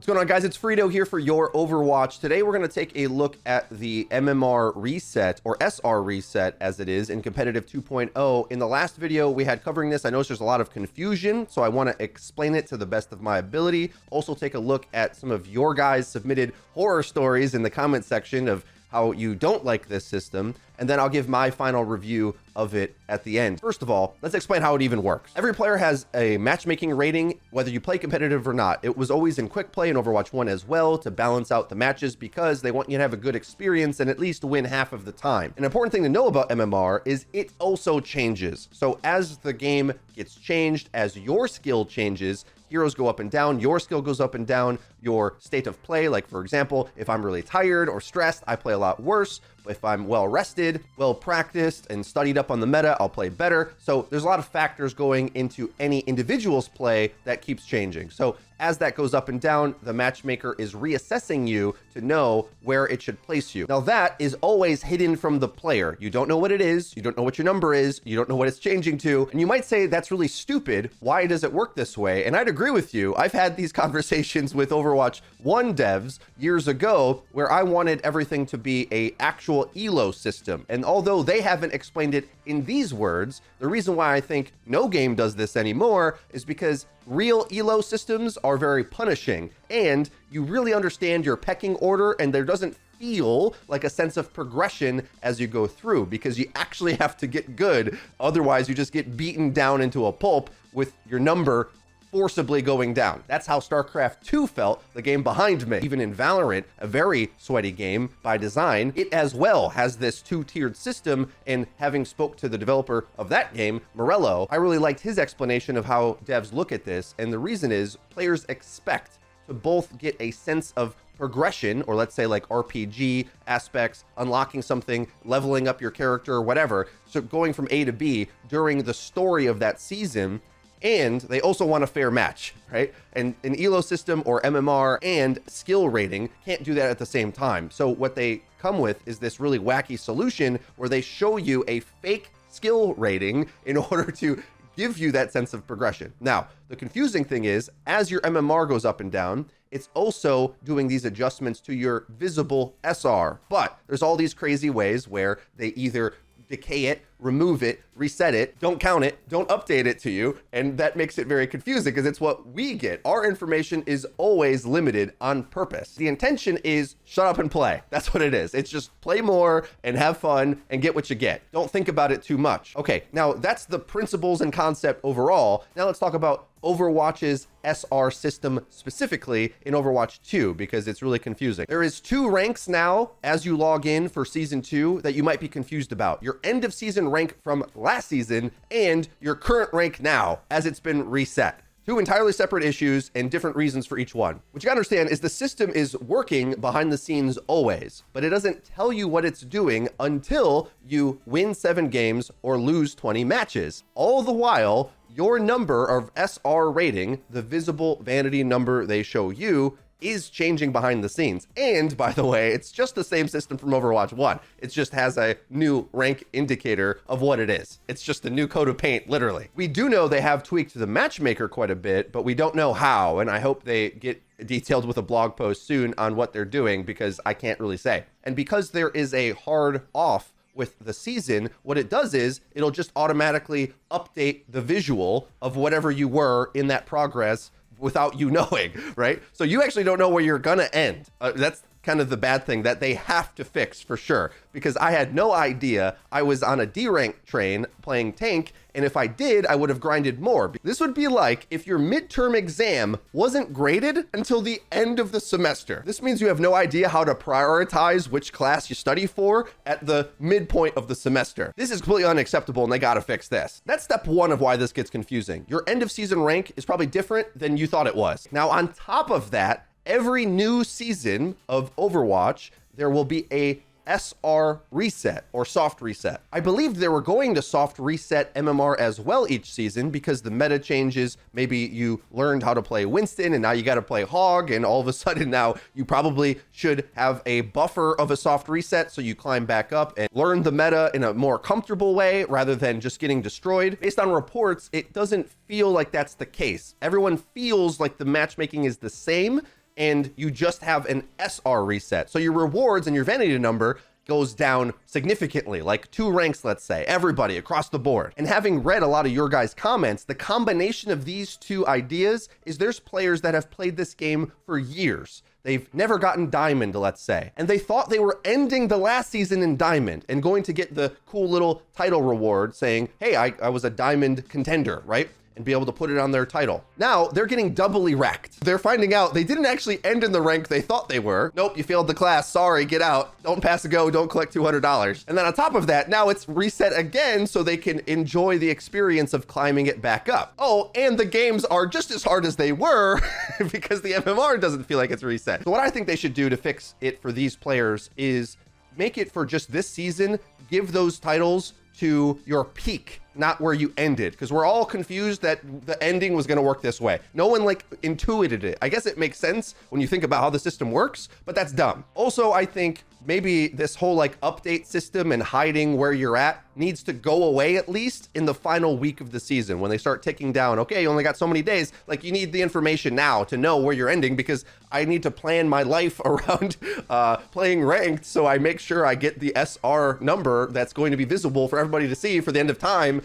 What's going on, guys? It's Frito here for your Overwatch. Today we're going to take a look at the MMR reset, or SR reset as it is, in competitive 2.0. In the last video we had covering this, I noticed there's a lot of confusion, so I want to explain it to the best of my ability. Also take a look at some of your guys' submitted horror stories in the comment section of how you don't like this system, and then I'll give my final review of it at the end. First of all, let's explain how it even works. Every player has a matchmaking rating, whether you play competitive or not. It was always in quick play in Overwatch 1 as well to balance out the matches because they want you to have a good experience and at least win half of the time. An important thing to know about MMR is it also changes. So as the game gets changed, as your skill changes, heroes go up and down, your skill goes up and down, your state of play, like for example, if I'm really tired or stressed, I play a lot worse. If I'm well rested, well practiced, and studied up on the meta, I'll play better. So there's a lot of factors going into any individual's play that keeps changing. So as that goes up and down, the matchmaker is reassessing you to know where it should place you. Now that is always hidden from the player. You don't know what it is, you don't know what your number is, you don't know what it's changing to, and you might say that's really stupid. Why does it work this way? And I'd agree with you. I've had these conversations with Overwatch 1 devs years ago where I wanted everything to be a actual elo system. And although they haven't explained it in these words, the reason why I think no game does this anymore is because real elo systems are very punishing, and you really understand your pecking order, and there doesn't feel like a sense of progression as you go through because you actually have to get good. Otherwise, you just get beaten down into a pulp with your number forcibly going down. That's how StarCraft 2 felt, the game behind me. Even in Valorant, a very sweaty game by design, it as well has this two-tiered system, and having spoke to the developer of that game, Morello, I really liked his explanation of how devs look at this, and the reason is players expect to both get a sense of progression, or let's say like RPG aspects, unlocking something, leveling up your character, or whatever, so going from A to B during the story of that season. And they also want a fair match, right? And an ELO system or MMR and skill rating can't do that at the same time. So what they come with is this really wacky solution where they show you a fake skill rating in order to give you that sense of progression. Now, the confusing thing is, as your MMR goes up and down, it's also doing these adjustments to your visible SR. But there's all these crazy ways where they either decay it, remove it, reset it, don't count it, don't update it to you, and that makes it very confusing because it's what we get. Our information is always limited on purpose. The intention is shut up and play. That's what it is. It's just play more and have fun and get what you get. Don't think about it too much. Okay, now that's the principles and concept overall. Now let's talk about Overwatch's SR system specifically in Overwatch 2 because it's really confusing. There is 2 ranks now as you log in for season 2 that you might be confused about. Your end of season rank from last season and your current rank now as it's been reset. 2 entirely separate issues and different reasons for each one. What you gotta understand is the system is working behind the scenes always, but it doesn't tell you what it's doing until you win 7 games or lose 20 matches. All the while, your number of SR rating, the visible vanity number they show you, is changing behind the scenes. And by the way, it's just the same system from Overwatch 1. It just has a new rank indicator of what it is. It's just a new coat of paint, literally. We do know they have tweaked the matchmaker quite a bit, but we don't know how, and I hope they get detailed with a blog post soon on what they're doing because I can't really say. And because there is a hard off with the season, what it does is it'll just automatically update the visual of whatever you were in that progress without you knowing, right? So you actually don't know where you're gonna end. That's kind of the bad thing that they have to fix for sure, because I had no idea I was on a D rank train playing tank, and if I did, I would have grinded more. This would be like if your midterm exam wasn't graded until the end of the semester. This means you have no idea how to prioritize which class you study for at the midpoint of the semester. This is completely unacceptable, and they gotta fix this. That's step 1 of why this gets confusing. Your end of season rank is probably different than you thought it was. Now, on top of that, every new season of Overwatch, there will be a SR reset or soft reset. I believed they were going to soft reset MMR as well each season because the meta changes. Maybe you learned how to play Winston and now you got to play Hog, and all of a sudden now you probably should have a buffer of a soft reset so you climb back up and learn the meta in a more comfortable way rather than just getting destroyed. Based on reports, it doesn't feel like that's the case. Everyone feels like the matchmaking is the same, and you just have an SR reset. So your rewards and your vanity number goes down significantly, like 2 ranks, let's say, everybody across the board. And having read a lot of your guys' comments, the combination of these two ideas is there's players that have played this game for years. They've never gotten Diamond, let's say, and they thought they were ending the last season in Diamond and going to get the cool little title reward saying, hey, I was a Diamond contender, right? And be able to put it on their title. Now they're getting doubly wrecked. They're finding out they didn't actually end in the rank they thought they were. Nope, you failed the class. Sorry, get out. Don't pass a go. Don't collect $200. And then on top of that, now it's reset again so they can enjoy the experience of climbing it back up. Oh, and the games are just as hard as they were because the MMR doesn't feel like it's reset. So what I think they should do to fix it for these players is make it for just this season, give those titles to your peak, not where you ended, because we're all confused that the ending was going to work this way. No one like intuited it. I guess it makes sense when you think about how the system works, but that's dumb. Also, I think maybe this whole like update system and hiding where you're at needs to go away, at least in the final week of the season when they start ticking down. Okay, you only got so many days. Like, you need the information now to know where you're ending, because I need to plan my life around playing ranked, so I make sure I get the SR number that's going to be visible for everybody to see for the end of time,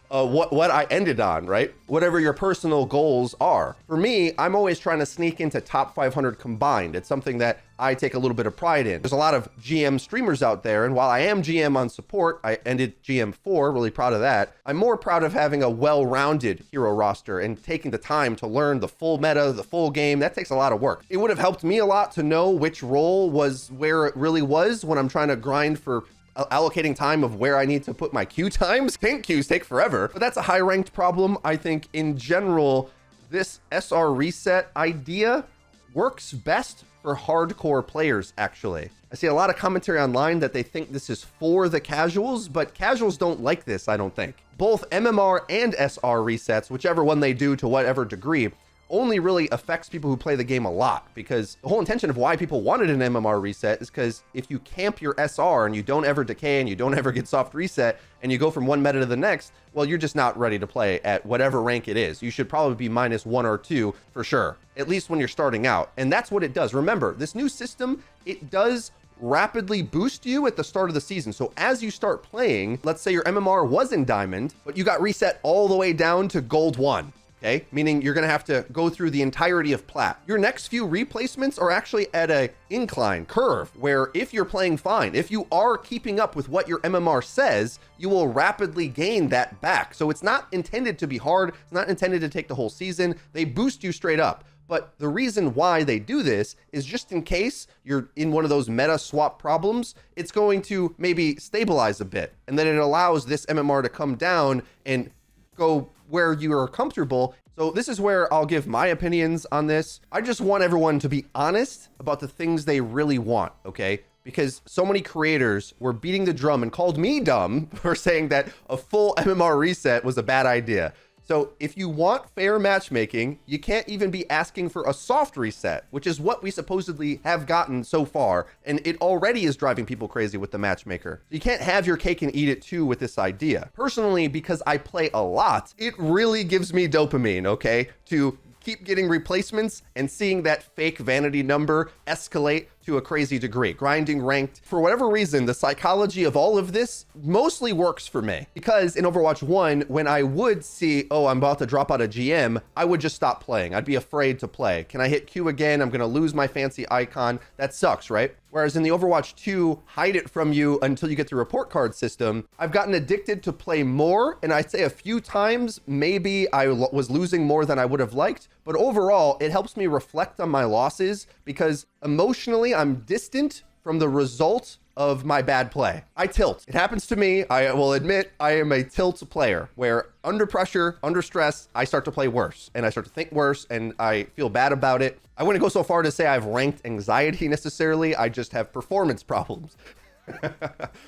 what I ended on, right? Whatever your personal goals are. For me, I'm always trying to sneak into top 500 combined. It's something that I take a little bit of pride in. There's a lot of GM streamers out there, and while I am GM on support, I ended GM 4, really proud of that. I'm more proud of having a well-rounded hero roster and taking the time to learn the full meta, the full game. That takes a lot of work. It would have helped me a lot to know which role was where it really was when I'm trying to grind for allocating time of where I need to put my queue times. Tank queues take forever, but that's a high ranked problem. I think in general, this SR reset idea works best for hardcore players, actually. I see a lot of commentary online that they think this is for the casuals, but casuals don't like this, I don't think. Both MMR and SR resets, whichever one they do to whatever degree, only really affects people who play the game a lot, because the whole intention of why people wanted an MMR reset is because if you camp your SR and you don't ever decay and you don't ever get soft reset and you go from one meta to the next, well, you're just not ready to play at whatever rank it is. You should probably be -1 or 2 for sure, at least when you're starting out. And that's what it does. Remember, this new system, it does rapidly boost you at the start of the season. So as you start playing, let's say your MMR was in Diamond, but you got reset all the way down to Gold 1. Okay, meaning you're gonna have to go through the entirety of Plat. Your next few replacements are actually at a incline curve where if you're playing fine, if you are keeping up with what your MMR says, you will rapidly gain that back. So it's not intended to be hard. It's not intended to take the whole season. They boost you straight up. But the reason why they do this is just in case you're in one of those meta swap problems, it's going to maybe stabilize a bit. And then it allows this MMR to come down and go where you are comfortable. So this is where I'll give my opinions on this. I just want everyone to be honest about the things they really want, okay? Because so many creators were beating the drum and called me dumb for saying that a full MMR reset was a bad idea. So if you want fair matchmaking, you can't even be asking for a soft reset, which is what we supposedly have gotten so far. And it already is driving people crazy with the matchmaker. You can't have your cake and eat it too with this idea. Personally, because I play a lot, it really gives me dopamine, okay? To keep getting replacements and seeing that fake vanity number escalate to a crazy degree. Grinding ranked, for whatever reason, the psychology of all of this mostly works for me. Because in Overwatch 1, when I would see, oh, I'm about to drop out of GM, I would just stop playing. I'd be afraid to play. Can I hit Q again? I'm gonna lose my fancy icon. That sucks, right? Whereas in the Overwatch 2, hide it from you until you get the report card system, I've gotten addicted to play more, and I'd say a few times, maybe I was losing more than I would have liked, but overall, it helps me reflect on my losses because emotionally, I'm distant from the result of my bad play. I tilt. It happens to me. I will admit I am a tilt player where under pressure, under stress, I start to play worse and I start to think worse and I feel bad about it. I wouldn't go so far to say I have ranked anxiety necessarily. I just have performance problems.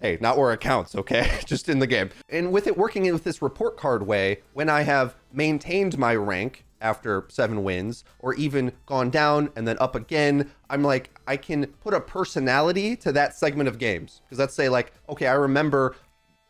Hey, not where it counts, okay? Just in the game. And with it working in with this report card way, when I have maintained my rank after 7 wins or even gone down and then up again, I'm like, I can put a personality to that segment of games. Because let's say like, okay, I remember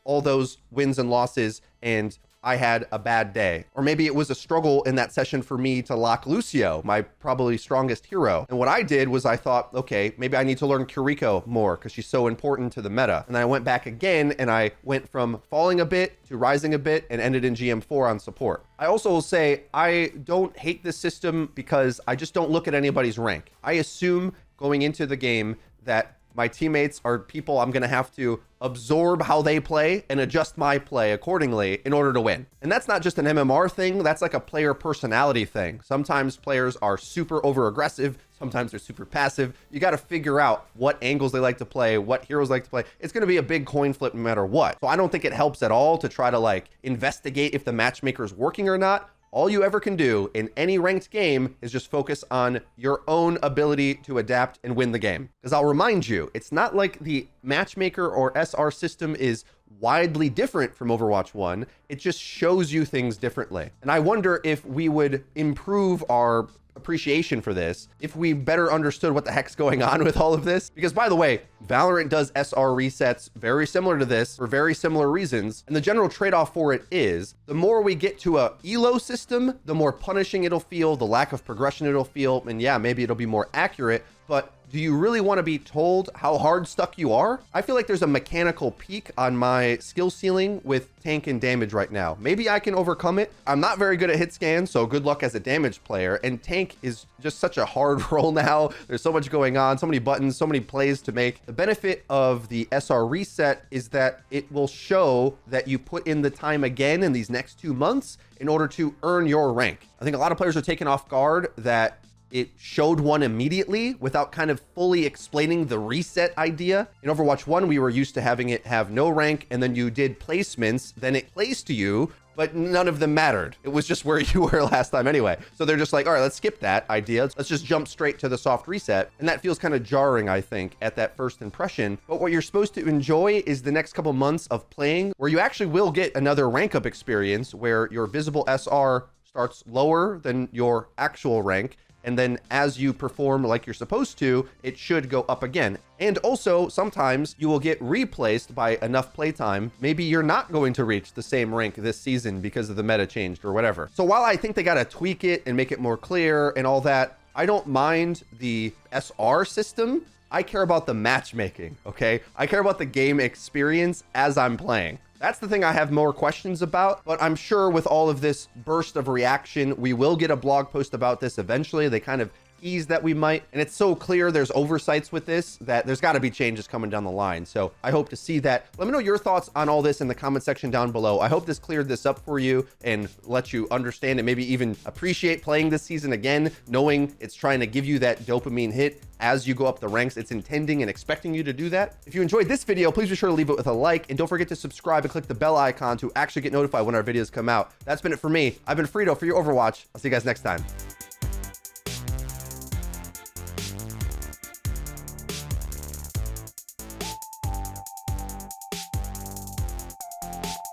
all those wins and losses and I had a bad day. Or maybe it was a struggle in that session for me to lock Lucio, my probably strongest hero. And what I did was I thought, okay, maybe I need to learn Kiriko more because she's so important to the meta. And then I went back again and I went from falling a bit to rising a bit and ended in GM4 on support. I also will say I don't hate this system because I just don't look at anybody's rank. I assume going into the game that my teammates are people I'm going to have to absorb how they play and adjust my play accordingly in order to win. And that's not just an MMR thing. That's like a player personality thing. Sometimes players are super over aggressive. Sometimes they're super passive. You got to figure out what angles they like to play, what heroes like to play. It's going to be a big coin flip no matter what. So I don't think it helps at all to try to like investigate if the matchmaker is working or not. All you ever can do in any ranked game is just focus on your own ability to adapt and win the game. Because I'll remind you, it's not like the matchmaker or SR system is widely different from Overwatch 1. It just shows you things differently. And I wonder if we would improve our appreciation for this if we better understood what the heck's going on with all of this. Because by the way, Valorant does SR resets very similar to this for very similar reasons. And the general trade-off for it is the more we get to a elo system, the more punishing it'll feel, the lack of progression it'll feel. And yeah, maybe it'll be more accurate, but do you really want to be told how hard stuck you are? I feel like there's a mechanical peak on my skill ceiling with tank and damage right now. Maybe I can overcome it. I'm not very good at hit scan, so good luck as a damage player. And tank is just such a hard role now. There's so much going on, so many buttons, so many plays to make. The benefit of the SR reset is that it will show that you put in the time again in these next 2 months in order to earn your rank. I think a lot of players are taken off guard that it showed one immediately without kind of fully explaining the reset idea. In Overwatch 1, we were used to having it have no rank, and then you did placements, then it placed you, but none of them mattered. It was just where you were last time anyway. So they're just like, all right, let's skip that idea. Let's just jump straight to the soft reset. And that feels kind of jarring, I think, at that first impression. But what you're supposed to enjoy is the next couple months of playing where you actually will get another rank up experience where your visible SR starts lower than your actual rank. And then as you perform like you're supposed to, it should go up again. And also, sometimes you will get replaced by enough playtime. Maybe you're not going to reach the same rank this season because of the meta changed or whatever. So while I think they got to tweak it and make it more clear and all that, I don't mind the SR system. I care about the matchmaking, okay? I care about the game experience as I'm playing. That's the thing I have more questions about, but I'm sure with all of this burst of reaction, we will get a blog post about this eventually. They kind of tease that we might, and it's so clear there's oversights with this that there's got to be changes coming down the line. So I hope to see that. Let me know your thoughts on all this in the comment section down below. I hope this cleared this up for you and let you understand and maybe even appreciate playing this season again, knowing it's trying to give you that dopamine hit as you go up the ranks. It's intending and expecting you to do that. If you enjoyed this video, please be sure to leave it with a like, and don't forget to subscribe and click the bell icon to actually get notified when our videos come out. That's been it for me. I've been Frito for your Overwatch. I'll see you guys next time.